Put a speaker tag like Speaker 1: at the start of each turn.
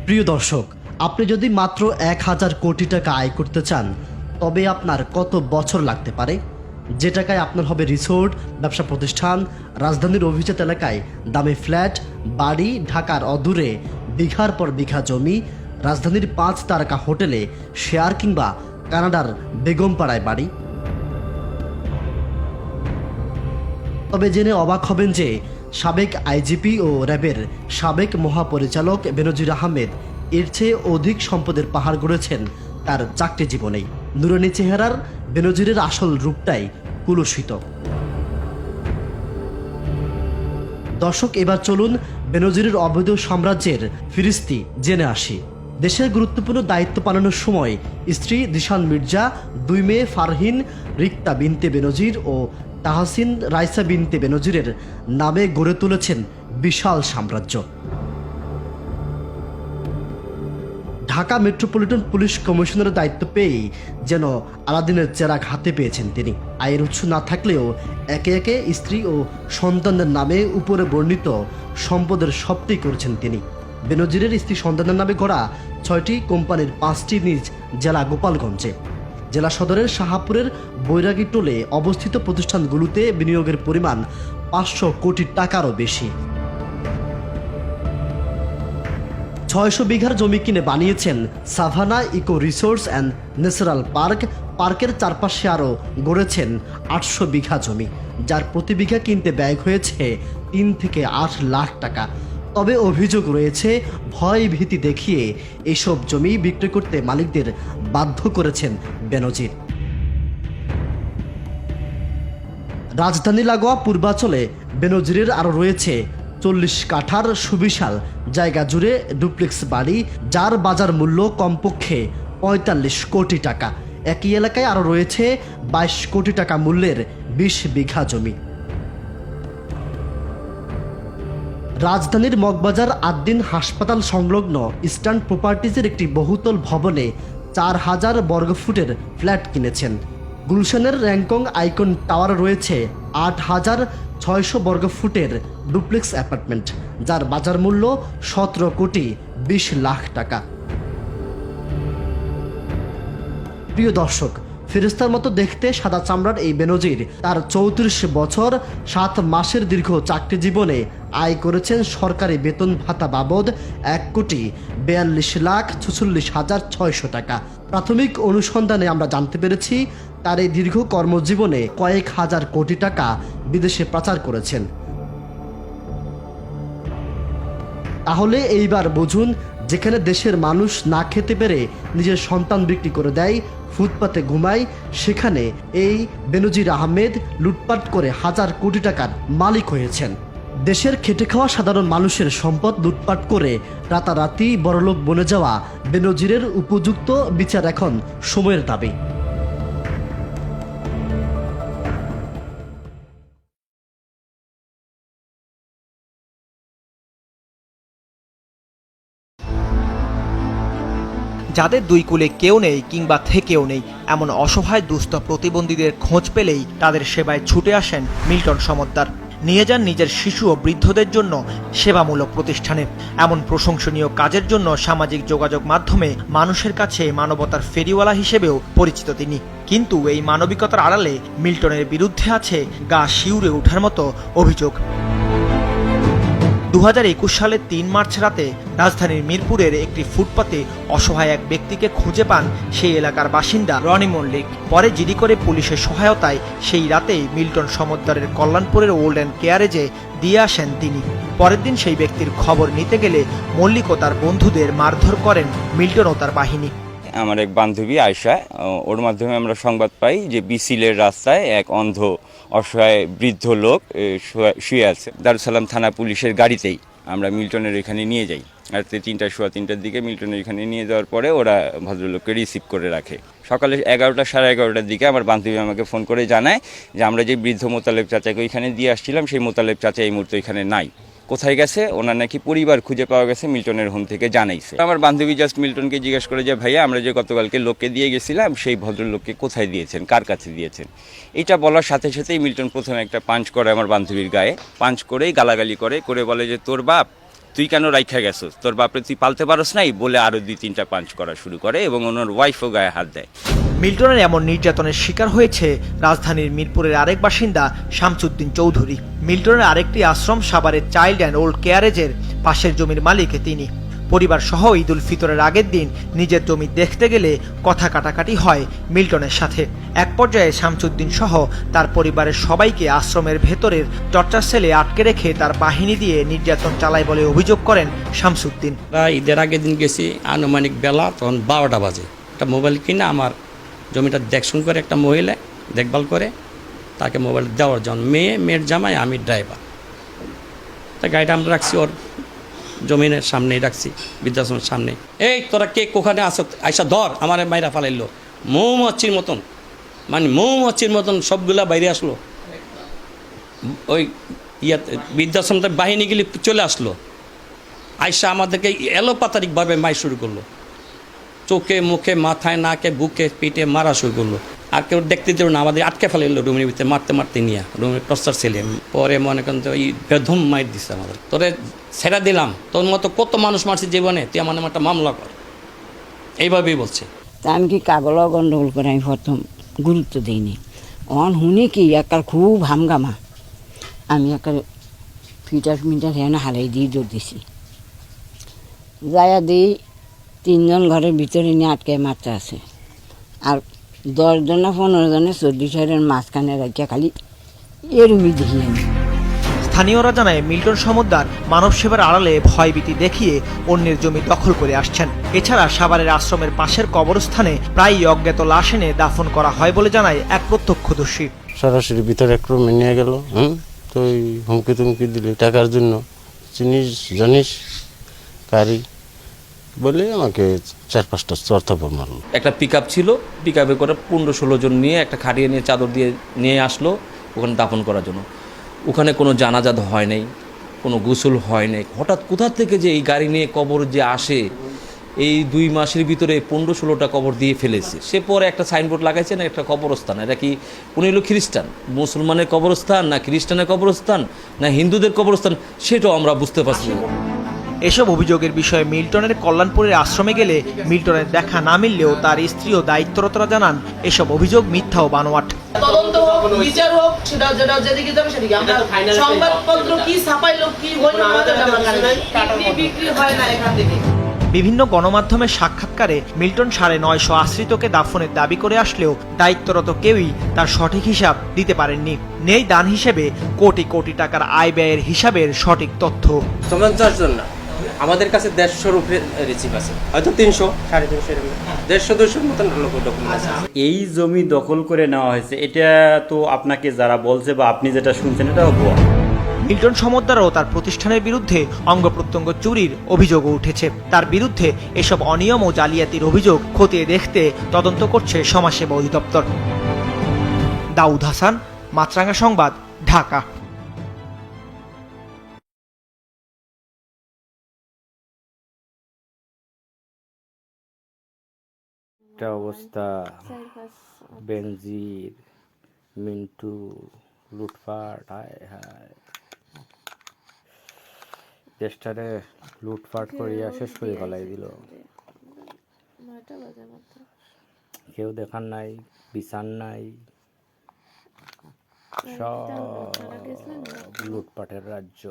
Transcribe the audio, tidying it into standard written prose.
Speaker 1: প্রিয় দর্শক, আপনি যদি মাত্র ১,০০০ কোটি টাকা আয় করতে চান তবে আপনার কত বছর লাগতে পারে? যে টাকায় আপনার হবে রিসোর্ট, ব্যবসা প্রতিষ্ঠান, রাজধানীর অভিজাত এলাকায় দামি ফ্ল্যাট, বাড়ি, ঢাকার অদূরে বিঘার পর বিঘা জমি, রাজধানীর ৫ তারকা হোটেলে শেয়ার কিংবা কানাডার বেগমপাড়ায় বাড়ি। তবে জেনে অবাক হবেন যে সাবেক আইজিপি ও র্যাবের সাবেক মহাপরিচালক বেনজির আহমেদ এর চেয়ে অধিক সম্পদের পাহাড় গড়েছেন তার চাকরি জীবনেই। নুরানি চেহারার বেনজিরের আসল রূপটাই কুলুষিত। দর্শক, এবার চলুন বেনজিরের অবৈধ সাম্রাজ্যের ফিরিস্তি জেনে আসি। দেশের গুরুত্বপূর্ণ দায়িত্ব পালনের সময় স্ত্রী দিশান মির্জা, 2 মেয়ে ফারহিন, রিক্তা বিনতে বেনজির ও তাহসিন রাইসা বিনতে বেনজিরের নামে গড়ে তুলেছেন বিশাল সাম্রাজ্য। ঢাকা মেট্রোপলিটন পুলিশ কমিশনারের দায়িত্ব পেয়েই যেন আলাদিনের চেরাগ হাতে পেয়েছেন তিনি। আয়ের উৎস না থাকলেও একে একে স্ত্রী ও সন্তানদের নামে উপরে বর্ণিত সম্পদের সবটি করেছেন তিনি। বেনজিরের স্ত্রী সন্তানের নামে গড়া 6টি কোম্পানির 5টি নিজ জেলা গোপালগঞ্জে। জেলা সদরের শাহাপুরের বৈরাগী টোলে অবস্থিত প্রতিষ্ঠানগুলোতে বিনিয়োগের পরিমাণ 500 কোটি টাকারও বেশি। 600 বিঘার জমি কিনে বানিয়েছেন savanna eco resource and natural park. পার্কের চারপাশে আরও গড়েছেন 800 বিঘা জমি, যার প্রতি বিঘা কিনতে ব্যয় হয়েছে 3 থেকে 8 লাখ টাকা। তবে অভিযোগ রয়েছে ভয় ভীতি দেখিয়ে এসব জমি বিক্রি করতে মালিকদের বাধ্য করেছেন বেনজির। রাজধানী লাগোয়া পূর্বাঞ্চলে বেনজিরের আরও রয়েছে 40 কাঠার সুবিশাল জায়গা জুড়ে ডুপ্লেক্স বাড়ি, যার বাজার মূল্য কমপক্ষে 45 কোটি টাকা। একই এলাকায় আরও রয়েছে 22 কোটি টাকা মূল্যের 20 বিঘা জমি। রাজধানীর মগবাজার আদ্দিন হাসপাতাল সংলগ্ন ইস্টার্ন প্রপার্টিজের একটি বহুতল ভবনে 4000 বর্গফুটের ফ্ল্যাট কিনেছেন। গুলশানের র্যাংকং আইকন টাওয়ার রয়েছে 8600 বর্গফুটের ডুপ্লেক্স অ্যাপার্টমেন্ট, যার বাজার মূল্য 17 কোটি 20 লাখ টাকা। প্রিয় দর্শক, ফেরেস্তার মতো দেখতে সাদা চামড়ার এই বেনজির তার 34 বছর 7 মাসের দীর্ঘ চাকরি জীবনে আয় করেছেন সরকারি বেতন ভাতা বাবদ 1,42,46,600 টাকা। প্রাথমিক অনুসন্ধানে আমরা জানতে পেরেছি তার এই দীর্ঘ কর্মজীবনে কয়েক হাজার কোটি টাকা বিদেশে পাচার করেছেন। তাহলে এইবার বুঝুন, যেখানে দেশের মানুষ না খেতে পেরে নিজের সন্তান বিক্রি করে দেয়, ফুটপাতে ঘুমায়, সেখানে এই বেনজির আহমেদ লুটপাট করে হাজার কোটি টাকার মালিক হয়েছেন। দেশের খেটে খাওয়া সাধারণ মানুষের সম্পদ লুটপাট করে রাতারাতি বড়লোক বনে যাওয়া বেনজিরের উপযুক্ত বিচার এখন সময়ের দাবি।
Speaker 2: যাদের 2 কুলে কেউ নেই কিংবা থেকেও নেই, এমন অসহায় দুস্থ প্রতিবন্ধীদের খোঁজ পেলেই তাদের সেবায় ছুটে আসেন মিল্টন সমদ্দার। নিয়ে যান নিজের শিশু ও বৃদ্ধদের জন্য সেবামূলক প্রতিষ্ঠানে। এমন প্রশংসনীয় কাজের জন্য সামাজিক যোগাযোগ মাধ্যমে মানুষের কাছে মানবতার ফেরিওয়ালা হিসেবেও পরিচিত তিনি। কিন্তু এই মানবিকতার আড়ালে মিল্টনের বিরুদ্ধে আছে গা শিউরে ওঠার মতো অভিযোগ। 2021 সালের 3 মার্চ রাতে রাজধানীর মিরপুরের একটি ফুটপাতে অসহায় এক ব্যক্তিকে খুঁজে পান সেই এলাকার বাসিন্দা রনি মল্লিক। পরে জিডি করে পুলিশের সহায়তায় সেই রাতেই মিল্টন সমদ্দারের কল্যাণপুরের ওল্ড অ্যান্ড কেয়ারেজে দিয়ে আসেন তিনি। পরের দিন সেই ব্যক্তির খবর নিতে গেলে মল্লিক ও তার বন্ধুদের মারধর করেন মিল্টন ও তার বাহিনী।
Speaker 3: আমার এক বান্ধবী আয়শা, ওর মাধ্যমে আমরা সংবাদ পাই যে বিসিলের রাস্তায় এক অন্ধ অসহায় বৃদ্ধ লোক শুয়ে আছে। দারুসালাম থানা পুলিশের গাড়িতেই আমরা মিল্টনের এখানে নিয়ে যাই। রাত্রে 3টার দিকে মিল্টনের এখানে নিয়ে যাওয়ার পরে ওরা ভদ্রলোককে রিসিভ করে রাখে। সকালে 11টা সাড়ে 11টার দিকে আমার বান্ধবী আমাকে ফোন করে জানায় যে আমরা যে বৃদ্ধ মোতালেব চাচাকে ওইখানে দিয়ে আসছিলাম, সেই মোতালেব চাচা এই মুহূর্তে এখানে নাই। কোথায় গেছে, ওনার নাকি পরিবার খুঁজে পাওয়া গেছে, মিল্টনের হোম থেকে জানাইছে। আমার বান্ধবী জাস্ট মিল্টনকে জিজ্ঞেস করে যে ভাইয়া, আমরা যে গতকালকে লোককে দিয়ে গেছিলাম, সেই ভদ্রলোককে কোথায় দিয়েছেন, কার কাছে দিয়েছেন। এটা বলার সাথে সাথেই মিল্টন প্রথমে একটা পাঞ্চ করে আমার বান্ধবীর গায়ে। পাঞ্চ করেই গালাগালি করে বলে যে তোর বাপ তুই কেন রাইখা গেছস, তোর বাপরে তুই পালতে পারস নাই বলে আরও 2-3টা পাঞ্চ করা শুরু করে এবং ওনার ওয়াইফও গায়ে হাত দেয়।
Speaker 2: মিল্টনের এমন নির্যাতনের শিকার হয়েছে রাজধানীর মিরপুরের আরেক বাসিন্দা শামসুদ্দিন চৌধুরী। মিল্টনের আরেকটি আশ্রম সাভারের চাইল্ড অ্যান্ড ওল্ড কেয়ারেজের পাশের জমির মালিক তিনি। পরিবার সহ ঈদ উল ফিতরের আগের দিন নিজের জমি দেখতে গেলে কথা কাটাকাটি হয় মিল্টনের সাথে। এক পর্যায়ে শামসুদ্দিন সহ তার পরিবারের সবাইকে আশ্রমের ভেতরের টর্চার সেলে আটকে রেখে তার বাহিনী দিয়ে নির্যাতন চালায় বলে অভিযোগ করেন শামসুদ্দিন।
Speaker 4: ঈদের আগের দিন গেছি, আনুমানিক বেলা তখন 12টা বাজে। একটা মোবাইল কিনে আমার জমিটা দেখশন করে একটা মহিলা দেখভাল করে, তাকে মোবাইল দেওয়ার জন্য মেয়ের জামাই, আমি ড্রাইভার। তা গাড়িটা আমরা রাখছি ওর জমিনের সামনেই রাখছি, বৃদ্ধাশ্রমের সামনে। এই তোরা কে কোখানে আসো, আইসা ধর, আমার মাইরা ফালাইলো মৌমাছির মতন, মানে মৌমাছির মতন সবগুলা বাইরে আসলো। ওই বৃদ্ধাশ্রমটা বাহিনীগুলি চলে আসলো, আইসা আমাদেরকে এলোপাতারিকভাবে মাই শুরু করলো, চোখে মুখে মাথায় নাকে বুকে পিঠে মারা শুরু করলো। আর কেউ দেখতে দিল না, আমাদের আটকে ফেলে রুমের ভিতরে মারতে মারতে নিয়ে রুমের টর্চার ছেলে। পরে মনে করেন তো এই বেধম মাইর দিচ্ছে আমাদের, তোরে ছেড়া দিলাম, তোর মতো কত মানুষ মারছে জীবনে, তুই আমার একটা মামলা কর, এইভাবেই বলছে।
Speaker 5: তা আমি কি কাগল গন্ডগোল করে আমি প্রথম গুরুত্ব দিইনি। শুনি কি একার খুব হামগামা, আমি একার ফিটার হেন হারাই দিয়ে জোর দিছি, যাইয়া দিই 3জন ঘরের ভিতরে নিয়ে আটকে মারতে আছে, আর 10 জন না 15 জনের 40 মাঝখানে রাখিয়া খালি এরুমি দেখি আমি।
Speaker 2: স্থানীয়রা জানায় মিল্টন সমদ্দার মানব সেবার আড়ালে ভয়ভীতি দেখিয়ে অন্যের জমি দখল করে আসছেন। এছাড়া সাভারের আশ্রমের পাশের কবরস্থানে প্রায়ই অজ্ঞাত লাশ এনে দাফন করা হয় বলে জানায় এক প্রত্যক্ষদর্শী।
Speaker 6: সরাসরি ভিতরে এক রুমে নিয়ে গেল, তো ওই হুমকি তুমকি দিলে টাকার জন্য, চিনিস জানিস কারি বলে আমাকে 4-5টা চর্থাপড় মারল।
Speaker 7: একটা পিক আপ ছিল, পিক আপে করে 15-16 জন নিয়ে একটা খাটিয়ে নিয়ে চাদর দিয়ে নিয়ে আসলো ওখানে দাফন করার জন্য। ওখানে কোনো জানাজাত হয় নাই, কোনো গোসল হয় নাই। হঠাৎ কোথা থেকে যে এই গাড়ি নিয়ে কবর যে আসে, এই 2 মাসের ভিতরে 15-16টা কবর দিয়ে ফেলেছে। সে পরে একটা সাইনবোর্ড লাগাইছে না, একটা কবরস্থান। এটা কি উনি হলো খ্রিস্টান, মুসলমানের কবরস্থান না খ্রিস্টানের কবরস্থান না হিন্দুদের কবরস্থান, সেটাও আমরা বুঝতে পারছি না।
Speaker 2: এসব অভিযোগের বিষয়ে মিল্টনের কল্যাণপুরের আশ্রমে গেলে মিল্টনের দেখা না মিললেও তার স্ত্রী ও দায়িত্বরতরা জানান এসব অভিযোগ মিথ্যা ও বানোয়াট।
Speaker 8: তদন্ত হোক, বিচার হোক, সেটা যেটা যেদিকে যাবে সেদিকে। আমরা সংবাদপত্র কি ছাপাইলো কি হইলো আমাদের বিক্রি হয় না এখান থেকে।
Speaker 2: বিভিন্ন গণমাধ্যমের সাক্ষাৎকারে মিল্টন 950 আশ্রিতকে দাফনের দাবি করে আসলেও দায়িত্বরত কেউই তার সঠিক হিসাব দিতে পারেননি। নেই দান হিসেবে কোটি কোটি টাকার আয় ব্যয়ের হিসাবের সঠিক তথ্য।
Speaker 9: 50 জন না, আমাদের কাছে 150 উপরে রিসিভ আছে, হয়তো 300, 350 150-200 মতন ডকুমেন্ট আছে।
Speaker 10: এই জমি দখল করে নেওয়া হয়েছে, এটা তো আপনাকে যারা বলছে বা আপনি যেটা শুনছেন এটা ভুয়া।
Speaker 2: মিল্টন সমদ্দারও তার প্রতিষ্ঠানের বিরুদ্ধে অঙ্গ প্রত্যঙ্গ চুরির অভিযোগও উঠেছে। তার বিরুদ্ধে এসব অনিয়ম ও জালিয়াতির অভিযোগ খতিয়ে দেখতে তদন্ত করছে সমাজসেবা অধিদপ্তর। দাউদ হাসান, মাছরাঙা সংবাদ, ঢাকা।
Speaker 6: একটা অবস্থা, বেনজির, মিন্টু, লুটপাট, হায় হায়, দেশটারে লুটপাট করিয়া শেষ করে ফেলাই দিল। কেউ দেখার নাই, বিচার নাই, সব লুটপাটের রাজ্য।